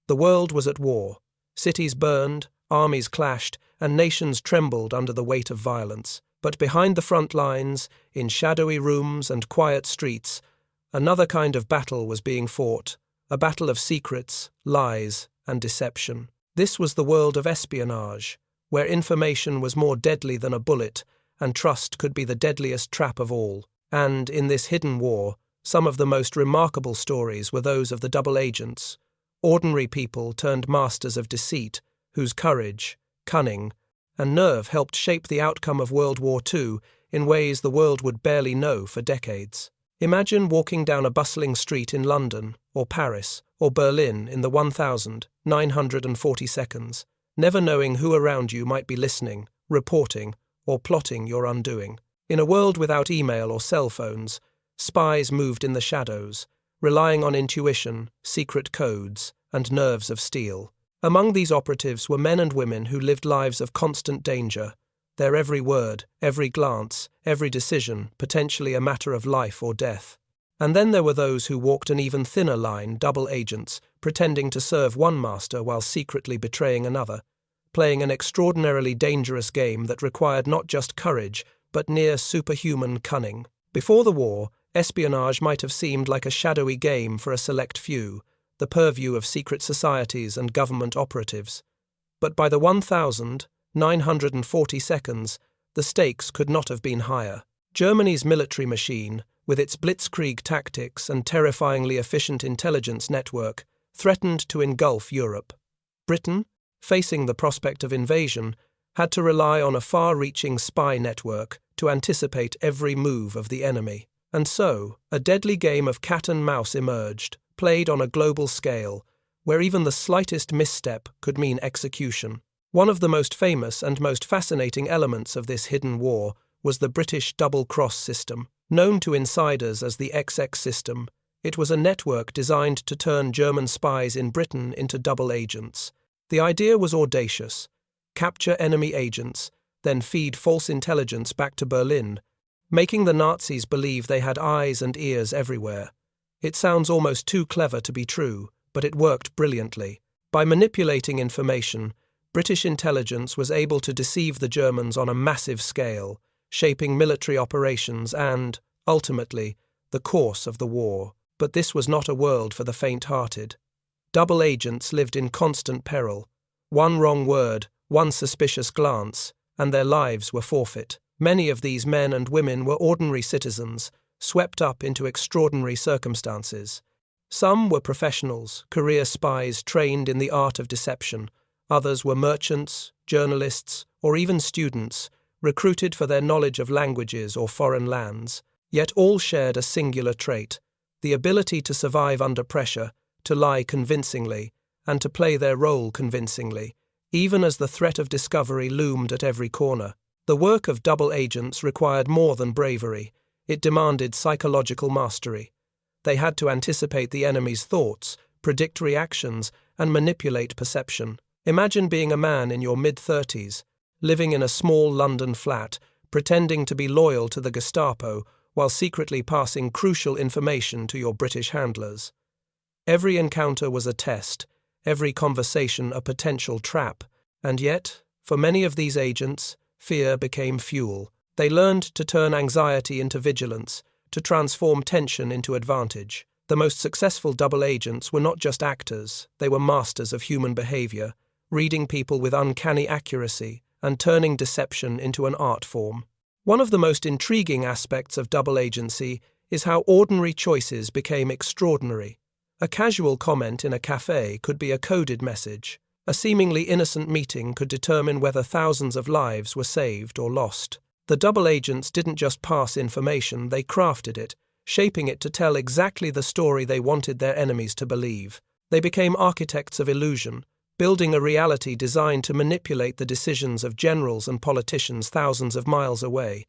The world was at war. Cities burned, armies clashed, and nations trembled under the weight of violence. But behind the front lines, in shadowy rooms and quiet streets, another kind of battle was being fought, a battle of secrets, lies, and deception. This was the world of espionage, where information was more deadly than a bullet, and trust could be the deadliest trap of all. And, in this hidden war, some of the most remarkable stories were those of the double agents, ordinary people turned masters of deceit, whose courage, cunning, and nerve helped shape the outcome of World War II in ways the world would barely know for decades. Imagine walking down a bustling street in London, or Paris, or Berlin in the 1940 seconds, never knowing who around you might be listening, reporting, or plotting your undoing. In a world without email or cell phones, spies moved in the shadows, relying on intuition, secret codes, and nerves of steel. Among these operatives were men and women who lived lives of constant danger, their every word, every glance, every decision potentially a matter of life or death. And then there were those who walked an even thinner line, double agents, pretending to serve one master while secretly betraying another, playing an extraordinarily dangerous game that required not just courage, but near superhuman cunning. Before the war, espionage might have seemed like a shadowy game for a select few, the purview of secret societies and government operatives. But by the 1940 seconds, the stakes could not have been higher. Germany's military machine, with its blitzkrieg tactics and terrifyingly efficient intelligence network, threatened to engulf Europe. Britain, facing the prospect of invasion, had to rely on a far-reaching spy network to anticipate every move of the enemy. And so, a deadly game of cat and mouse emerged, played on a global scale, where even the slightest misstep could mean execution. One of the most famous and most fascinating elements of this hidden war was the British double-cross system. Known to insiders as the XX system, it was a network designed to turn German spies in Britain into double agents. The idea was audacious: capture enemy agents, then feed false intelligence back to Berlin, making the Nazis believe they had eyes and ears everywhere. It sounds almost too clever to be true, but it worked brilliantly. By manipulating information, British intelligence was able to deceive the Germans on a massive scale, shaping military operations and, ultimately, the course of the war. But this was not a world for the faint-hearted. Double agents lived in constant peril. One wrong word, one suspicious glance, and their lives were forfeit. Many of these men and women were ordinary citizens, swept up into extraordinary circumstances. Some were professionals, career spies trained in the art of deception. Others were merchants, journalists, or even students, recruited for their knowledge of languages or foreign lands. Yet all shared a singular trait: the ability to survive under pressure, to lie convincingly, and to play their role convincingly, even as the threat of discovery loomed at every corner. The work of double agents required more than bravery. It demanded psychological mastery. They had to anticipate the enemy's thoughts, predict reactions, and manipulate perception. Imagine being a man in your mid-30s, living in a small London flat, pretending to be loyal to the Gestapo while secretly passing crucial information to your British handlers. Every encounter was a test, every conversation a potential trap, and yet, for many of these agents, fear became fuel. They learned to turn anxiety into vigilance, to transform tension into advantage. The most successful double agents were not just actors, they were masters of human behavior, reading people with uncanny accuracy and turning deception into an art form. One of the most intriguing aspects of double agency is how ordinary choices became extraordinary. A casual comment in a cafe could be a coded message. A seemingly innocent meeting could determine whether thousands of lives were saved or lost. The double agents didn't just pass information, they crafted it, shaping it to tell exactly the story they wanted their enemies to believe. They became architects of illusion, building a reality designed to manipulate the decisions of generals and politicians thousands of miles away,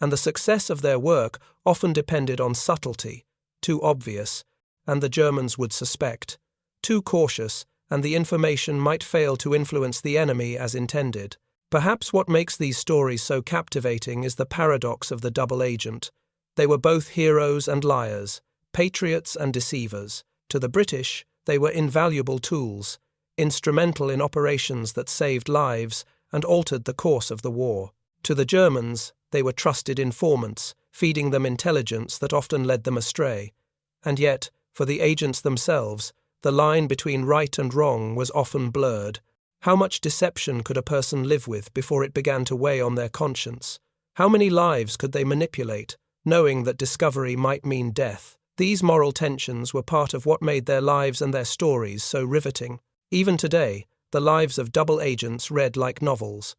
and the success of their work often depended on subtlety, too obvious, and the Germans would suspect, too cautious, and the information might fail to influence the enemy as intended. Perhaps what makes these stories so captivating is the paradox of the double agent. They were both heroes and liars, patriots and deceivers. To the British, they were invaluable tools, instrumental in operations that saved lives and altered the course of the war. To the Germans, they were trusted informants, feeding them intelligence that often led them astray. And yet, for the agents themselves, the line between right and wrong was often blurred. How much deception could a person live with before it began to weigh on their conscience? How many lives could they manipulate, knowing that discovery might mean death? These moral tensions were part of what made their lives and their stories so riveting. Even today, the lives of double agents read like novels.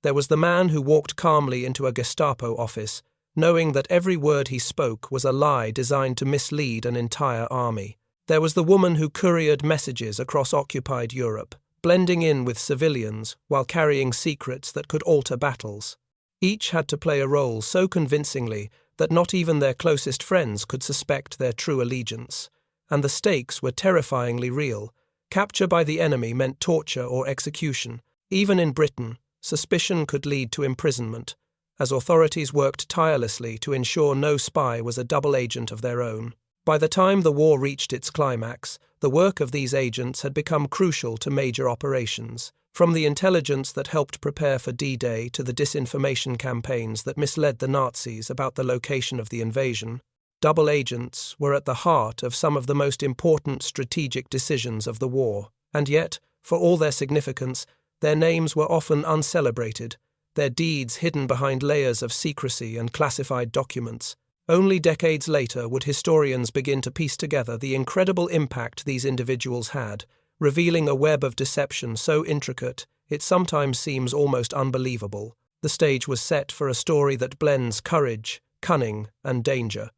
There was the man who walked calmly into a Gestapo office, knowing that every word he spoke was a lie designed to mislead an entire army. There was the woman who couriered messages across occupied Europe, blending in with civilians while carrying secrets that could alter battles. Each had to play a role so convincingly that not even their closest friends could suspect their true allegiance. And the stakes were terrifyingly real. Capture by the enemy meant torture or execution. Even in Britain, suspicion could lead to imprisonment, as authorities worked tirelessly to ensure no spy was a double agent of their own. By the time the war reached its climax, the work of these agents had become crucial to major operations, from the intelligence that helped prepare for D-Day to the disinformation campaigns that misled the Nazis about the location of the invasion. Double agents were at the heart of some of the most important strategic decisions of the war, and yet, for all their significance, their names were often uncelebrated, their deeds hidden behind layers of secrecy and classified documents. Only decades later would historians begin to piece together the incredible impact these individuals had, revealing a web of deception so intricate it sometimes seems almost unbelievable. The stage was set for a story that blends courage, cunning, and danger.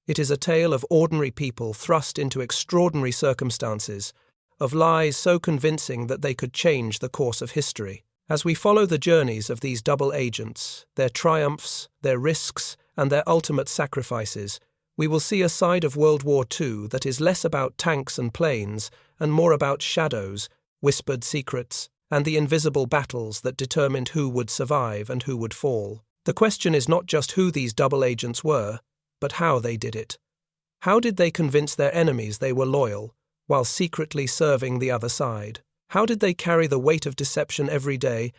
It is a tale of ordinary people thrust into extraordinary circumstances, of lies so convincing that they could change the course of history. As we follow the journeys of these double agents, their triumphs, their risks, and their ultimate sacrifices, we will see a side of World War II that is less about tanks and planes and more about shadows, whispered secrets, and the invisible battles that determined who would survive and who would fall. The question is not just who these double agents were, but how they did it. How did they convince their enemies they were loyal, while secretly serving the other side? How did they carry the weight of deception every day,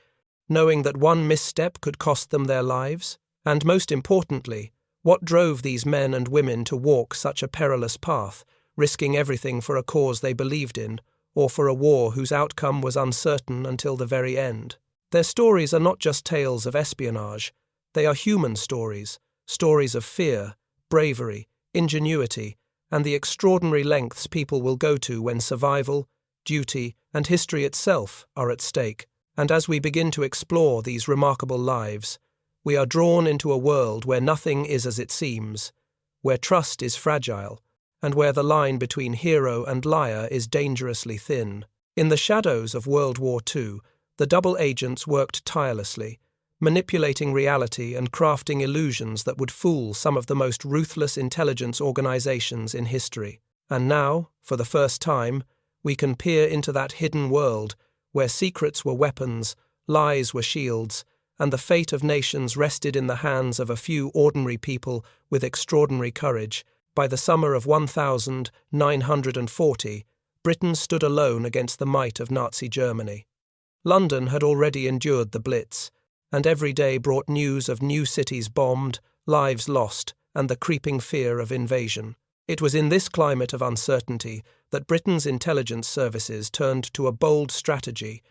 knowing that one misstep could cost them their lives? And most importantly, what drove these men and women to walk such a perilous path, risking everything for a cause they believed in, or for a war whose outcome was uncertain until the very end? Their stories are not just tales of espionage, they are human stories, stories of fear, bravery, ingenuity, and the extraordinary lengths people will go to when survival, duty, and history itself are at stake. And as we begin to explore these remarkable lives, we are drawn into a world where nothing is as it seems, where trust is fragile, and where the line between hero and liar is dangerously thin. In the shadows of World War II, the double agents worked tirelessly, manipulating reality and crafting illusions that would fool some of the most ruthless intelligence organizations in history. And now, for the first time, we can peer into that hidden world where secrets were weapons, lies were shields, and the fate of nations rested in the hands of a few ordinary people with extraordinary courage. By the summer of 1940, Britain stood alone against the might of Nazi Germany. London had already endured the Blitz, and every day brought news of new cities bombed, lives lost, and the creeping fear of invasion. It was in this climate of uncertainty that Britain's intelligence services turned to a bold strategy: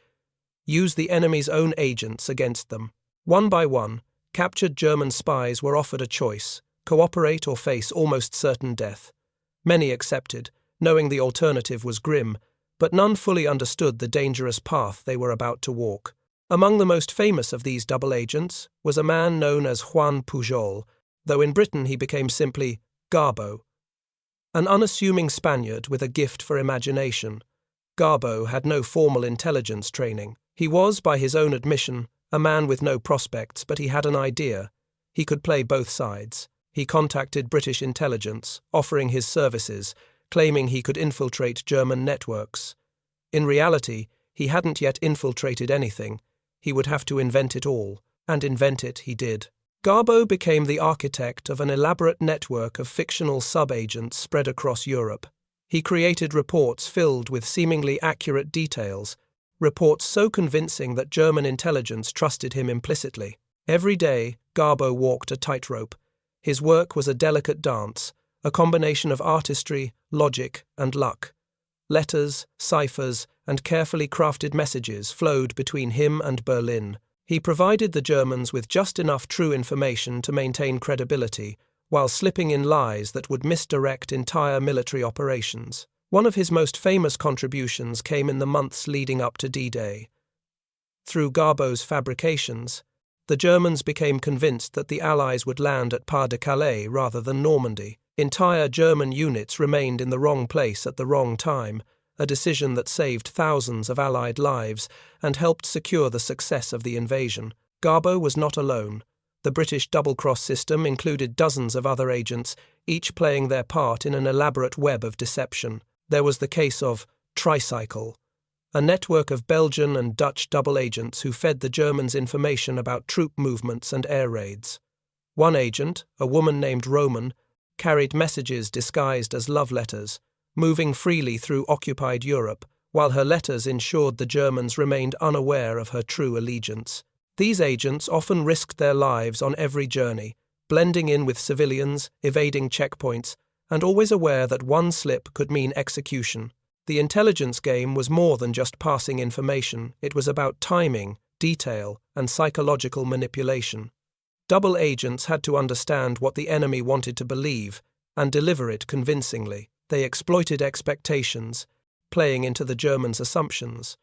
use the enemy's own agents against them. One by one, captured German spies were offered a choice: cooperate or face almost certain death. Many accepted, knowing the alternative was grim, but none fully understood the dangerous path they were about to walk. Among the most famous of these double agents was a man known as Juan Pujol, though in Britain he became simply Garbo. An unassuming Spaniard with a gift for imagination, Garbo had no formal intelligence training. He was, by his own admission, a man with no prospects, but he had an idea. He could play both sides. He contacted British intelligence, offering his services, claiming he could infiltrate German networks. In reality, he hadn't yet infiltrated anything. He would have to invent it all, and invent it he did. Garbo became the architect of an elaborate network of fictional sub-agents spread across Europe. He created reports filled with seemingly accurate details, reports so convincing that German intelligence trusted him implicitly. Every day, Garbo walked a tightrope. His work was a delicate dance, a combination of artistry, logic, and luck. Letters, ciphers, and carefully crafted messages flowed between him and Berlin. He provided the Germans with just enough true information to maintain credibility, while slipping in lies that would misdirect entire military operations. One of his most famous contributions came in the months leading up to D-Day. Through Garbo's fabrications, the Germans became convinced that the Allies would land at Pas-de-Calais rather than Normandy. Entire German units remained in the wrong place at the wrong time, a decision that saved thousands of Allied lives and helped secure the success of the invasion. Garbo was not alone. The British double-cross system included dozens of other agents, each playing their part in an elaborate web of deception. There was the case of Tricycle, a network of Belgian and Dutch double agents who fed the Germans information about troop movements and air raids. One agent, a woman named Roman, carried messages disguised as love letters, moving freely through occupied Europe, while her letters ensured the Germans remained unaware of her true allegiance. These agents often risked their lives on every journey, blending in with civilians, evading checkpoints, and always aware that one slip could mean execution. The intelligence game was more than just passing information. It was about timing, detail, and psychological manipulation. Double agents had to understand what the enemy wanted to believe and deliver it convincingly. They exploited expectations, playing into the Germans' assumptions.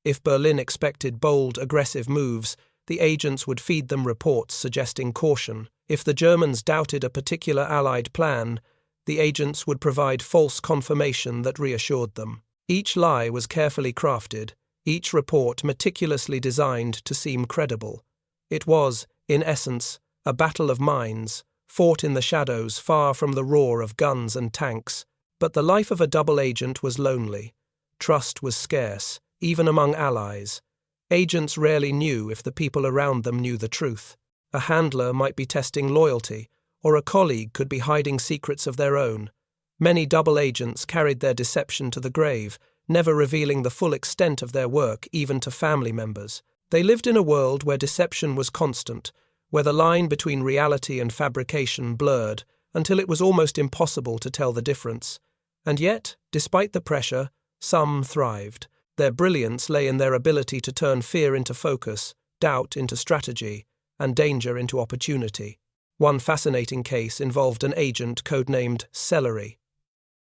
If Berlin expected bold, aggressive moves, the agents would feed them reports suggesting caution. If the Germans doubted a particular Allied plan, the agents would provide false confirmation that reassured them. Each lie was carefully crafted, each report meticulously designed to seem credible. It was, in essence, a battle of minds, fought in the shadows far from the roar of guns and tanks. But the life of a double agent was lonely. Trust was scarce, even among allies. Agents rarely knew if the people around them knew the truth. A handler might be testing loyalty, or a colleague could be hiding secrets of their own. Many double agents carried their deception to the grave, never revealing the full extent of their work even to family members. They lived in a world where deception was constant, where the line between reality and fabrication blurred, until it was almost impossible to tell the difference. And yet, despite the pressure, some thrived. Their brilliance lay in their ability to turn fear into focus, doubt into strategy, and danger into opportunity. One fascinating case involved an agent codenamed Celery.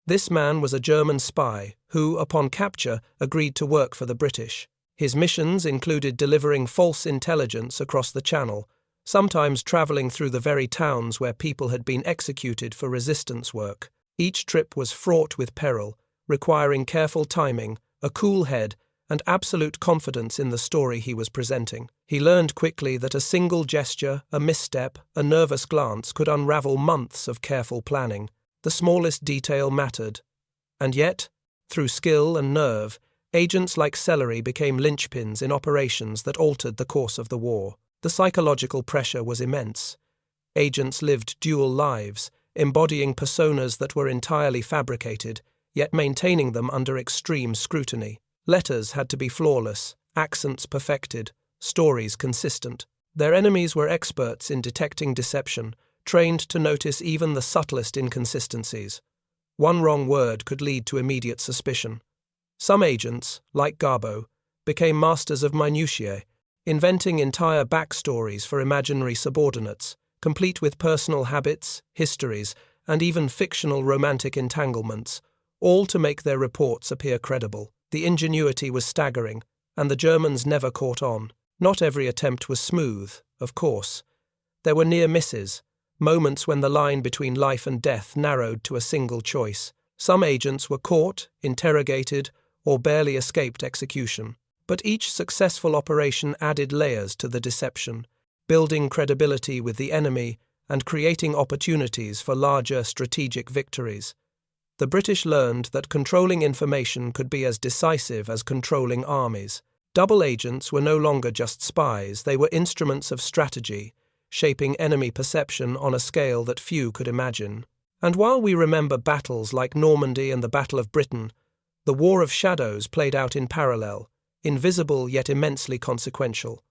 This man was a German spy who, upon capture, agreed to work for the British. His missions included delivering false intelligence across the Channel, sometimes travelling through the very towns where people had been executed for resistance work. Each trip was fraught with peril, requiring careful timing, a cool head, and absolute confidence in the story he was presenting. He learned quickly that a single gesture, a misstep, a nervous glance could unravel months of careful planning. The smallest detail mattered. And yet, through skill and nerve, agents like Celery became linchpins in operations that altered the course of the war. The psychological pressure was immense. Agents lived dual lives, embodying personas that were entirely fabricated, yet maintaining them under extreme scrutiny. Letters had to be flawless, accents perfected, stories consistent. Their enemies were experts in detecting deception, trained to notice even the subtlest inconsistencies. One wrong word could lead to immediate suspicion. Some agents, like Garbo, became masters of minutiae, inventing entire backstories for imaginary subordinates, complete with personal habits, histories, and even fictional romantic entanglements, all to make their reports appear credible. The ingenuity was staggering, and the Germans never caught on. Not every attempt was smooth, of course. There were near misses, moments when the line between life and death narrowed to a single choice. Some agents were caught, interrogated, or barely escaped execution. But each successful operation added layers to the deception, building credibility with the enemy and creating opportunities for larger strategic victories. The British learned that controlling information could be as decisive as controlling armies. Double agents were no longer just spies, they were instruments of strategy, shaping enemy perception on a scale that few could imagine. And while we remember battles like Normandy and the Battle of Britain, the War of Shadows played out in parallel, invisible yet immensely consequential.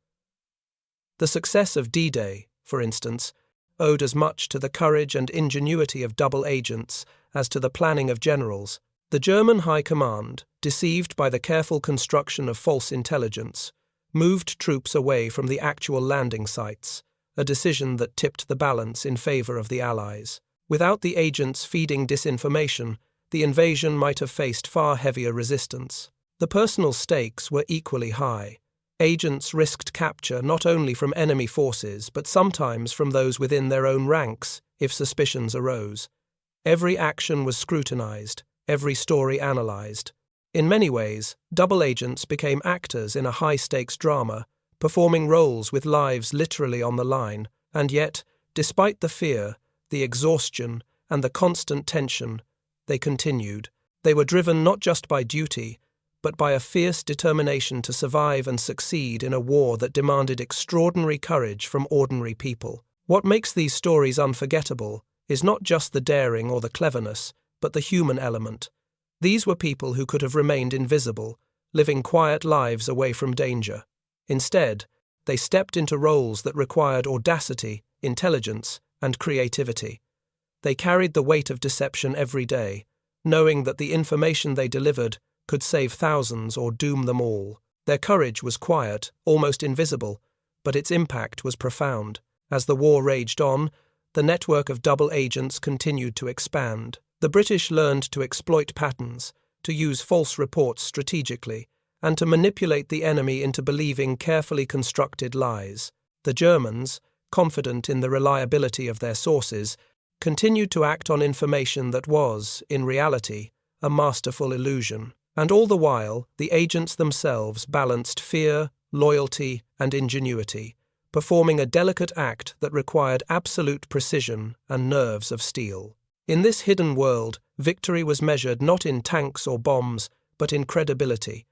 The success of D-Day, for instance, owed as much to the courage and ingenuity of double agents as to the planning of generals. The German High Command, deceived by the careful construction of false intelligence, moved troops away from the actual landing sites, a decision that tipped the balance in favor of the Allies. Without the agents feeding disinformation, the invasion might have faced far heavier resistance. The personal stakes were equally high. Agents risked capture not only from enemy forces but sometimes from those within their own ranks if suspicions arose. Every action was scrutinized, every story analyzed. In many ways, double agents became actors in a high-stakes drama, performing roles with lives literally on the line, and yet, despite the fear, the exhaustion, and the constant tension, they continued. They were driven not just by duty, but by a fierce determination to survive and succeed in a war that demanded extraordinary courage from ordinary people. What makes these stories unforgettable is not just the daring or the cleverness, but the human element. These were people who could have remained invisible, living quiet lives away from danger. Instead, they stepped into roles that required audacity, intelligence, and creativity. They carried the weight of deception every day, knowing that the information they delivered could save thousands or doom them all. Their courage was quiet, almost invisible, but its impact was profound. As the war raged on, the network of double agents continued to expand. The British learned to exploit patterns, to use false reports strategically, and to manipulate the enemy into believing carefully constructed lies. The Germans, confident in the reliability of their sources, continued to act on information that was, in reality, a masterful illusion. And all the while, the agents themselves balanced fear, loyalty, and ingenuity, performing a delicate act that required absolute precision and nerves of steel. In this hidden world, victory was measured not in tanks or bombs, but in credibility.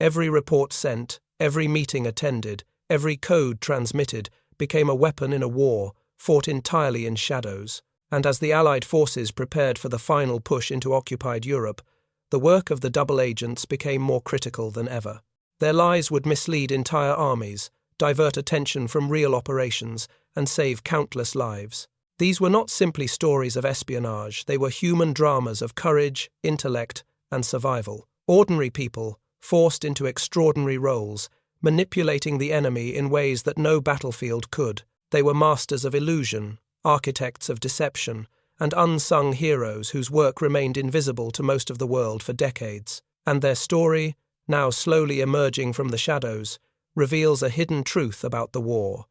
Every report sent, every meeting attended, every code transmitted became a weapon in a war fought entirely in shadows. And as the Allied forces prepared for the final push into occupied Europe, the work of the double agents became more critical than ever. Their lies would mislead entire armies, divert attention from real operations, and save countless lives. These were not simply stories of espionage, they were human dramas of courage, intellect, and survival. Ordinary people, forced into extraordinary roles, manipulating the enemy in ways that no battlefield could. They were masters of illusion, architects of deception, and unsung heroes whose work remained invisible to most of the world for decades. And their story, now slowly emerging from the shadows, reveals a hidden truth about the war.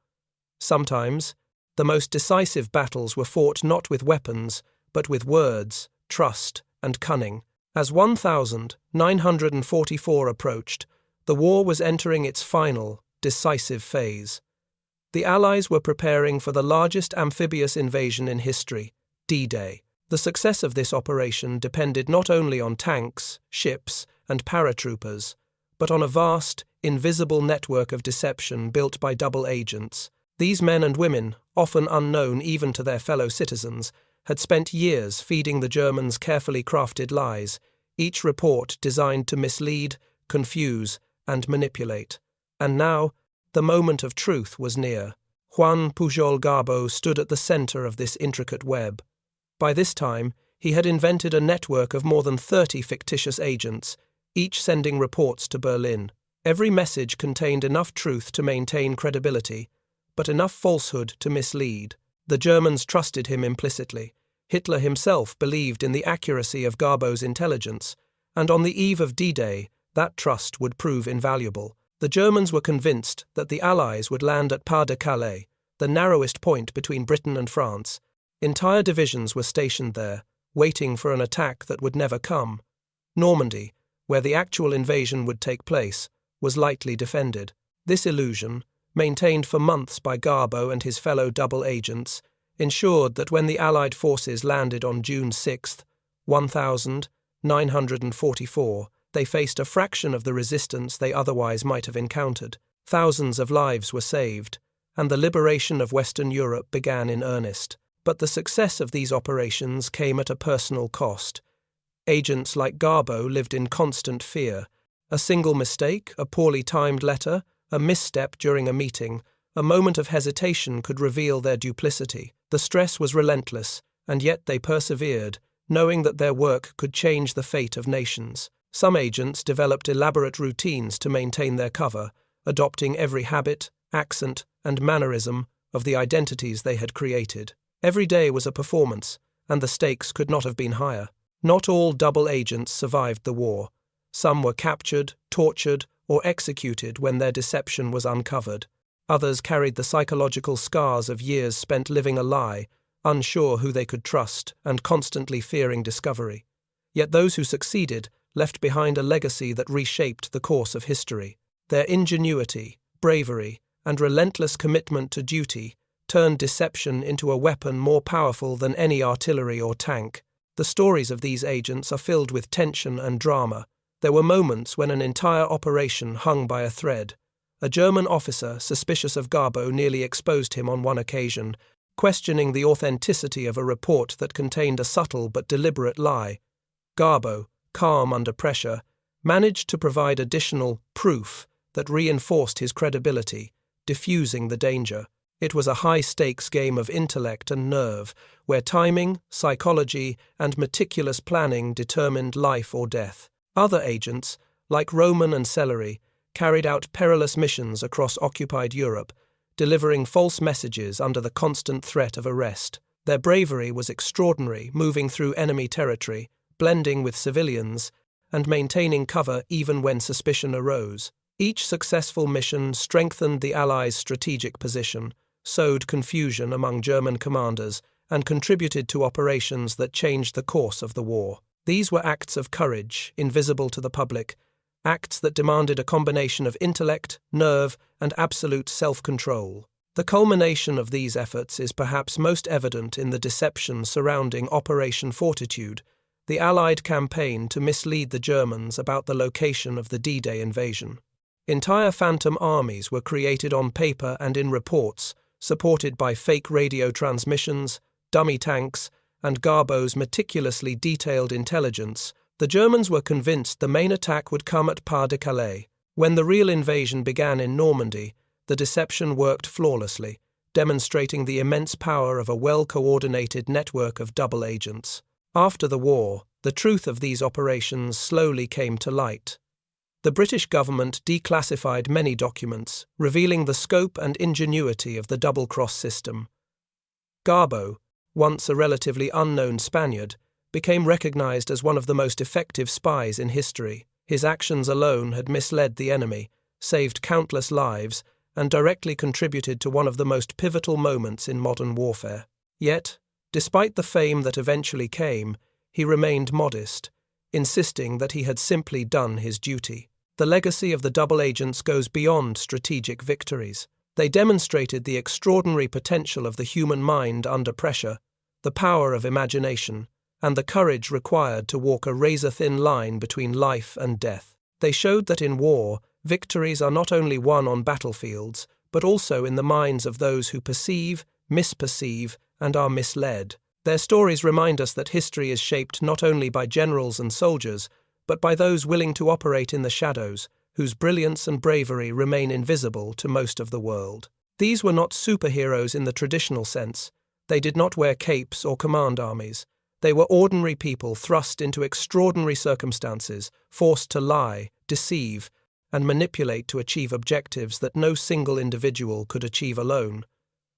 Sometimes, the most decisive battles were fought not with weapons, but with words, trust, and cunning. As 1944 approached, the war was entering its final, decisive phase. The Allies were preparing for the largest amphibious invasion in history, D-Day. The success of this operation depended not only on tanks, ships, and paratroopers, but on a vast, invisible network of deception built by double agents. These men and women, often unknown even to their fellow citizens, had spent years feeding the Germans carefully crafted lies, each report designed to mislead, confuse, and manipulate. And now, the moment of truth was near. Juan Pujol Garbo stood at the center of this intricate web. By this time, he had invented a network of more than 30 fictitious agents, each sending reports to Berlin. Every message contained enough truth to maintain credibility, but enough falsehood to mislead. The Germans trusted him implicitly. Hitler himself believed in the accuracy of Garbo's intelligence, and on the eve of D-Day, that trust would prove invaluable. The Germans were convinced that the Allies would land at Pas de Calais, the narrowest point between Britain and France. Entire divisions were stationed there, waiting for an attack that would never come. Normandy, where the actual invasion would take place, was lightly defended. This illusion, maintained for months by Garbo and his fellow double agents, ensured that when the Allied forces landed on June 6, 1944, they faced a fraction of the resistance they otherwise might have encountered. Thousands of lives were saved, and the liberation of Western Europe began in earnest. But the success of these operations came at a personal cost. Agents like Garbo lived in constant fear. A single mistake, a poorly timed letter, a misstep during a meeting, a moment of hesitation could reveal their duplicity. The stress was relentless, and yet they persevered, knowing that their work could change the fate of nations. Some agents developed elaborate routines to maintain their cover, adopting every habit, accent, and mannerism of the identities they had created. Every day was a performance, and the stakes could not have been higher. Not all double agents survived the war. Some were captured, tortured, or executed when their deception was uncovered. Others carried the psychological scars of years spent living a lie, unsure who they could trust and constantly fearing discovery. Yet those who succeeded left behind a legacy that reshaped the course of history. Their ingenuity, bravery, and relentless commitment to duty turned deception into a weapon more powerful than any artillery or tank. The stories of these agents are filled with tension and drama. There were moments when an entire operation hung by a thread. A German officer, suspicious of Garbo, nearly exposed him on one occasion, questioning the authenticity of a report that contained a subtle but deliberate lie. Garbo, calm under pressure, managed to provide additional proof that reinforced his credibility, diffusing the danger. It was a high-stakes game of intellect and nerve, where timing, psychology, and meticulous planning determined life or death. Other agents, like Roman and Celery, carried out perilous missions across occupied Europe, delivering false messages under the constant threat of arrest. Their bravery was extraordinary, moving through enemy territory, blending with civilians, and maintaining cover even when suspicion arose. Each successful mission strengthened the Allies' strategic position, sowed confusion among German commanders, and contributed to operations that changed the course of the war. These were acts of courage, invisible to the public, acts that demanded a combination of intellect, nerve, and absolute self-control. The culmination of these efforts is perhaps most evident in the deception surrounding Operation Fortitude, the Allied campaign to mislead the Germans about the location of the D-Day invasion. Entire phantom armies were created on paper and in reports, supported by fake radio transmissions, dummy tanks, and Garbo's meticulously detailed intelligence. The Germans were convinced the main attack would come at Pas-de-Calais. When the real invasion began in Normandy, the deception worked flawlessly, demonstrating the immense power of a well-coordinated network of double agents. After the war, the truth of these operations slowly came to light. The British government declassified many documents, revealing the scope and ingenuity of the double-cross system. Garbo, once a relatively unknown Spaniard, became recognized as one of the most effective spies in history. His actions alone had misled the enemy, saved countless lives, and directly contributed to one of the most pivotal moments in modern warfare. Yet, despite the fame that eventually came, he remained modest, insisting that he had simply done his duty. The legacy of the double agents goes beyond strategic victories. They demonstrated the extraordinary potential of the human mind under pressure, the power of imagination, and the courage required to walk a razor-thin line between life and death. They showed that in war, victories are not only won on battlefields, but also in the minds of those who perceive, misperceive, and are misled. Their stories remind us that history is shaped not only by generals and soldiers, but by those willing to operate in the shadows, whose brilliance and bravery remain invisible to most of the world. These were not superheroes in the traditional sense. They did not wear capes or command armies. They were ordinary people thrust into extraordinary circumstances, forced to lie, deceive, and manipulate to achieve objectives that no single individual could achieve alone.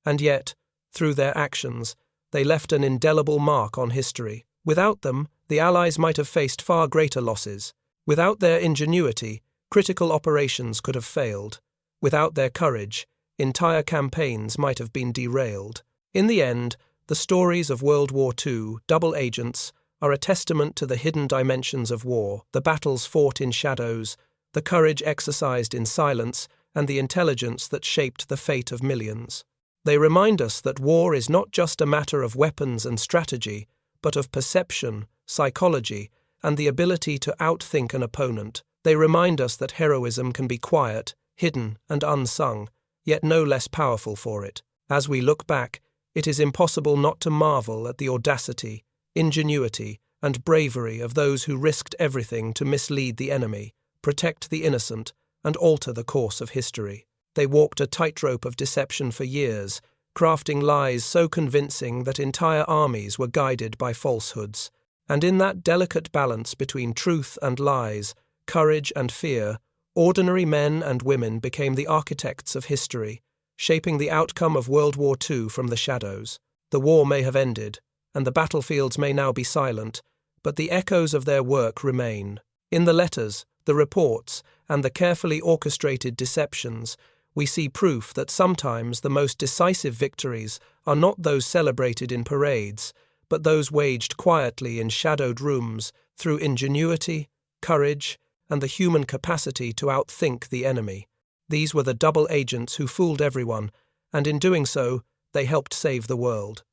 And yet, through their actions, they left an indelible mark on history. Without them, the Allies might have faced far greater losses. Without their ingenuity, critical operations could have failed. Without their courage, entire campaigns might have been derailed. In the end, the stories of World War II, double agents, are a testament to the hidden dimensions of war, the battles fought in shadows, the courage exercised in silence, and the intelligence that shaped the fate of millions. They remind us that war is not just a matter of weapons and strategy, but of perception, psychology, and the ability to outthink an opponent. They remind us that heroism can be quiet, hidden, and unsung, yet no less powerful for it. As we look back, it is impossible not to marvel at the audacity, ingenuity, and bravery of those who risked everything to mislead the enemy, protect the innocent, and alter the course of history. They walked a tightrope of deception for years, crafting lies so convincing that entire armies were guided by falsehoods. And in that delicate balance between truth and lies, courage and fear, ordinary men and women became the architects of history, shaping the outcome of World War II from the shadows. The war may have ended, and the battlefields may now be silent, but the echoes of their work remain. In the letters, the reports, and the carefully orchestrated deceptions, we see proof that sometimes the most decisive victories are not those celebrated in parades, but those waged quietly in shadowed rooms through ingenuity, courage, and the human capacity to outthink the enemy. These were the double agents who fooled everyone, and in doing so, they helped save the world.